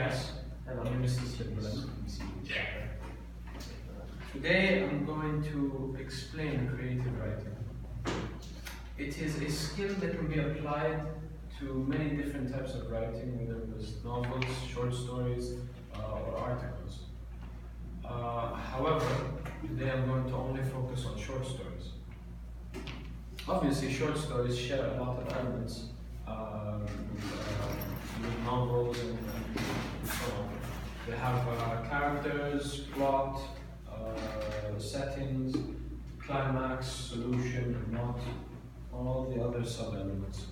Yes. Hello, Mrs. Baland. Today I'm going to explain creative writing. It is a skill that can be applied to many different types of writing, whether it was novels, short stories, or articles. However, today I'm going to only focus on short stories. Obviously, short stories share a lot of elements with novels and so on. They have characters, plot, settings, climax, solution, not all the other sub-elements.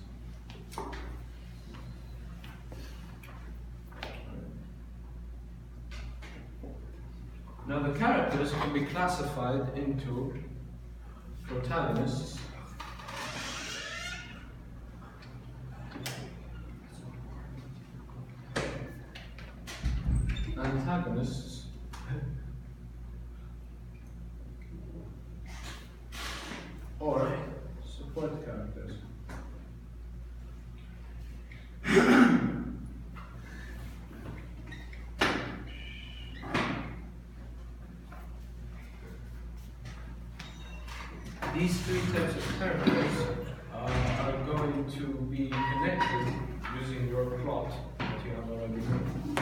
Now the characters can be classified into protagonists, antagonists, or support characters. These three types of characters are going to be connected using your plot that you have already written.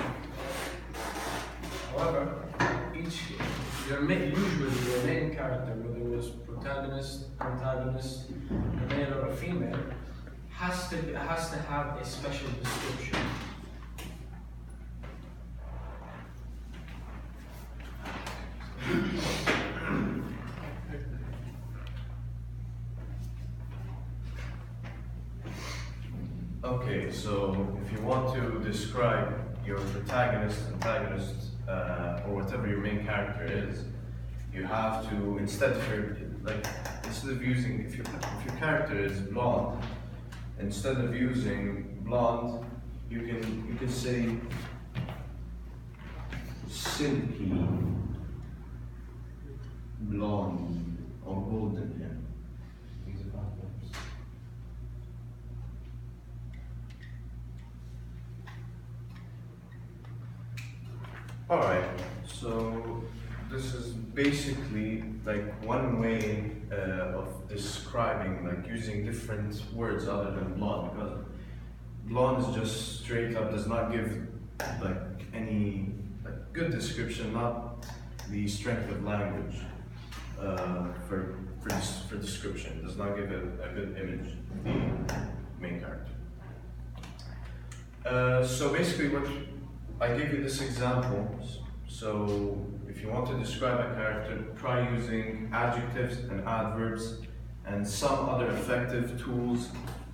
However, usually your main character, whether it was protagonist, antagonist, a male or a female, has to have a special description. Okay, so if you want to describe your protagonist, antagonist, or whatever your main character is, you have to, instead of using, if your character is blonde, instead of using blonde, you can say silky blonde or golden hair. Alright, so this is basically like one way of describing, like using different words other than blonde, because blonde is just straight up, does not give like any good description, not the strength of language for description, does not give a good image of the main character. So basically I give you this example, so if you want to describe a character, try using adjectives and adverbs and some other effective tools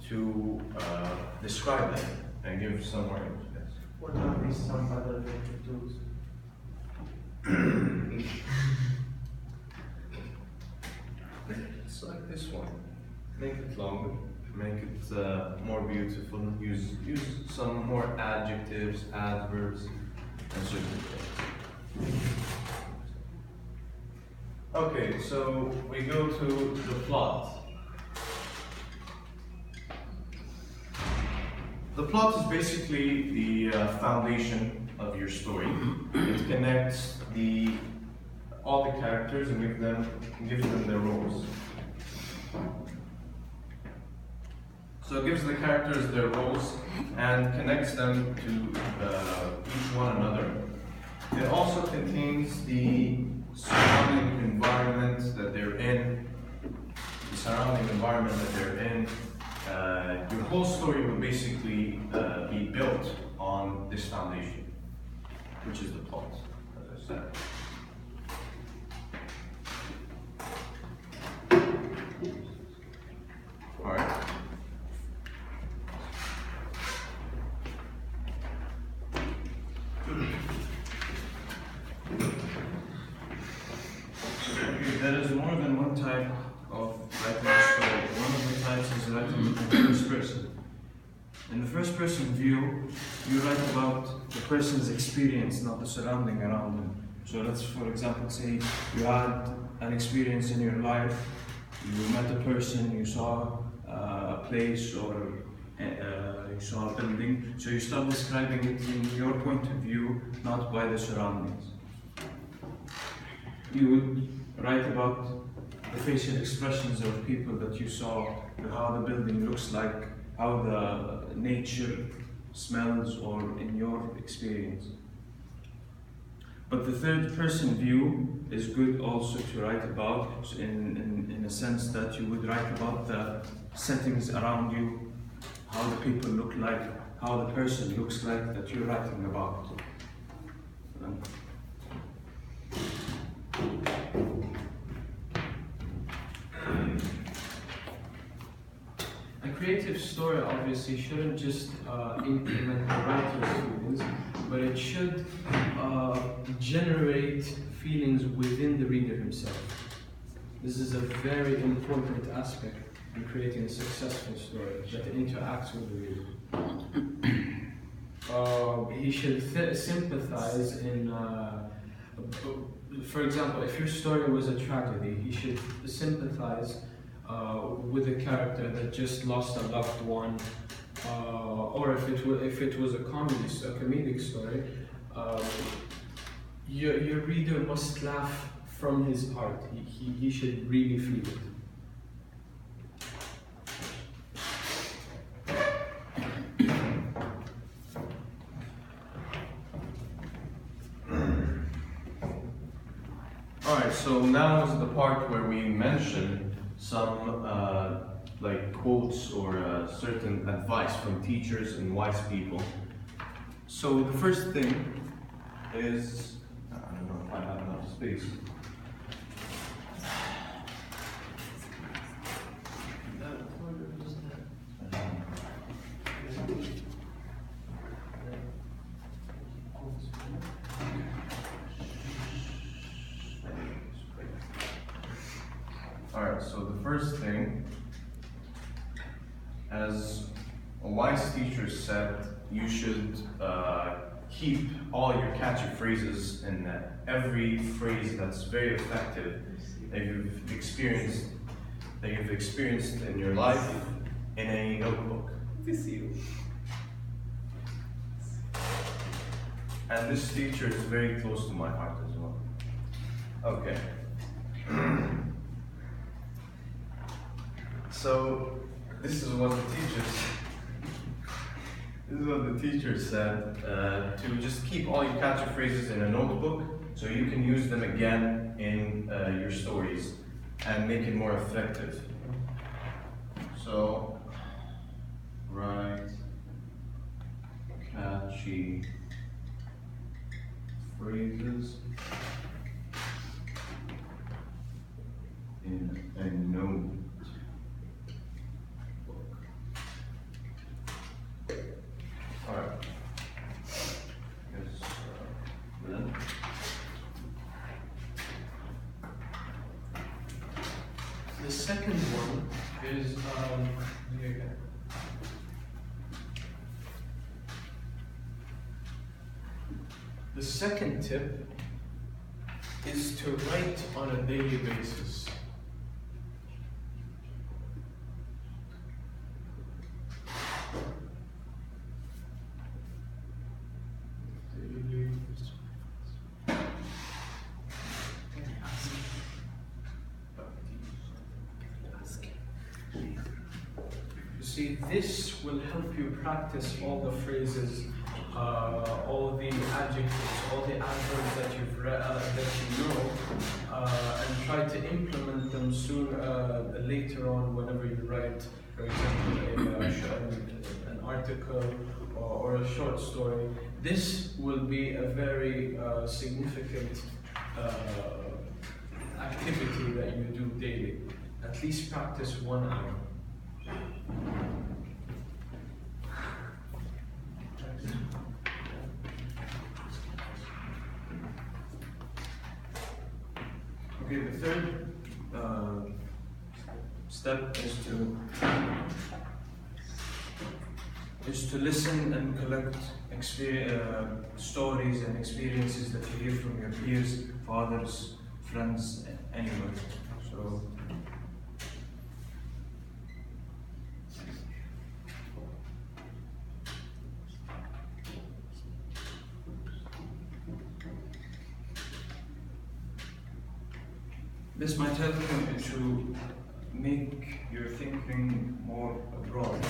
to describe them and give some more image. Yes. What are these some other effective tools? It's like this one. Make it longer. Make it more beautiful. Use some more adjectives, adverbs, and certain things. Okay, so we go to the plot. The plot is basically the foundation of your story. It connects all the characters and gives them their roles. So it gives the characters their roles and connects them to each one another. It also contains the surrounding environment that they're in. Your whole story will basically be built on this foundation, which is the plot, as I said. All right. There is more than one type of writing a story. One of the types is writing in the first person. In the first person view, you write about the person's experience, not the surrounding around them. So let's, for example, say you had an experience in your life, you met a person, you saw a place or you saw a building, so you start describing it in your point of view, not by the surroundings. You would write about the facial expressions of people that you saw, how the building looks like, how the nature smells, or in your experience. But the third person view is good also to write about, in a sense that you would write about the settings around you, how the people look like, how the person looks like that you're writing about. A creative story obviously shouldn't just implement the writer's feelings, but it should generate feelings within the reader himself. This is a very important aspect in creating a successful story that interacts with the reader. He should sympathize in, for example, if your story was a tragedy, he should sympathize with a character that just lost a loved one, or if it was a comedic story, your reader must laugh from his heart. He should really feel it. Alright, so now is the part where we mention some like quotes or certain advice from teachers and wise people. So the first thing is, I don't know if I have enough space. Alright, so the first thing, as a wise teacher said, you should keep all your catchy phrases and every phrase that's very effective that you've experienced in your life in a notebook. And this teacher is very close to my heart as well. Okay. So this is what the teacher said, to just keep all your catchy phrases in a notebook so you can use them again in your stories and make it more effective. So write catchy phrases in a notebook. Alright. Yes. Then. The second one is here again. The second tip is to write on a daily basis. See, this will help you practice all the phrases, all the adjectives, all the adverbs that you've read, that you know, and try to implement them soon, later on, whenever you write, for example, an article or a short story. This will be a very significant activity that you do daily. At least practice 1 hour. Okay, the third step is to listen and collect stories and experiences that you hear from your peers, fathers, friends, anyone. So This might help you to make your thinking more broad,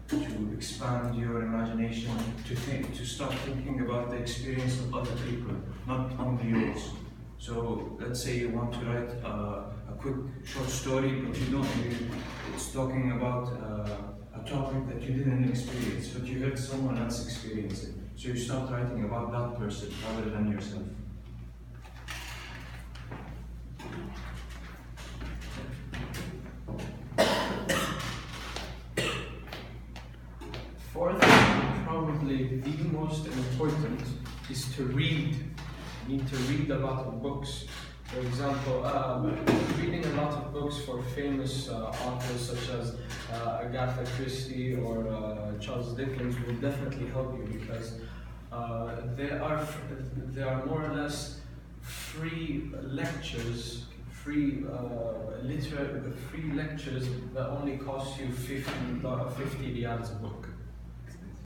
to expand your imagination, to start thinking about the experience of other people, not only yours. So let's say you want to write a quick short story, but it's talking about a topic that you didn't experience, but you heard someone else experience it. So you start writing about that person rather than yourself. Fourth, and probably the most important, is to read. You need to read a lot of books. For example, reading a lot of books for famous authors such as Agatha Christie or Charles Dickens will definitely help you, because they are more or less free lectures, free lectures that only cost you 50 riyals a book.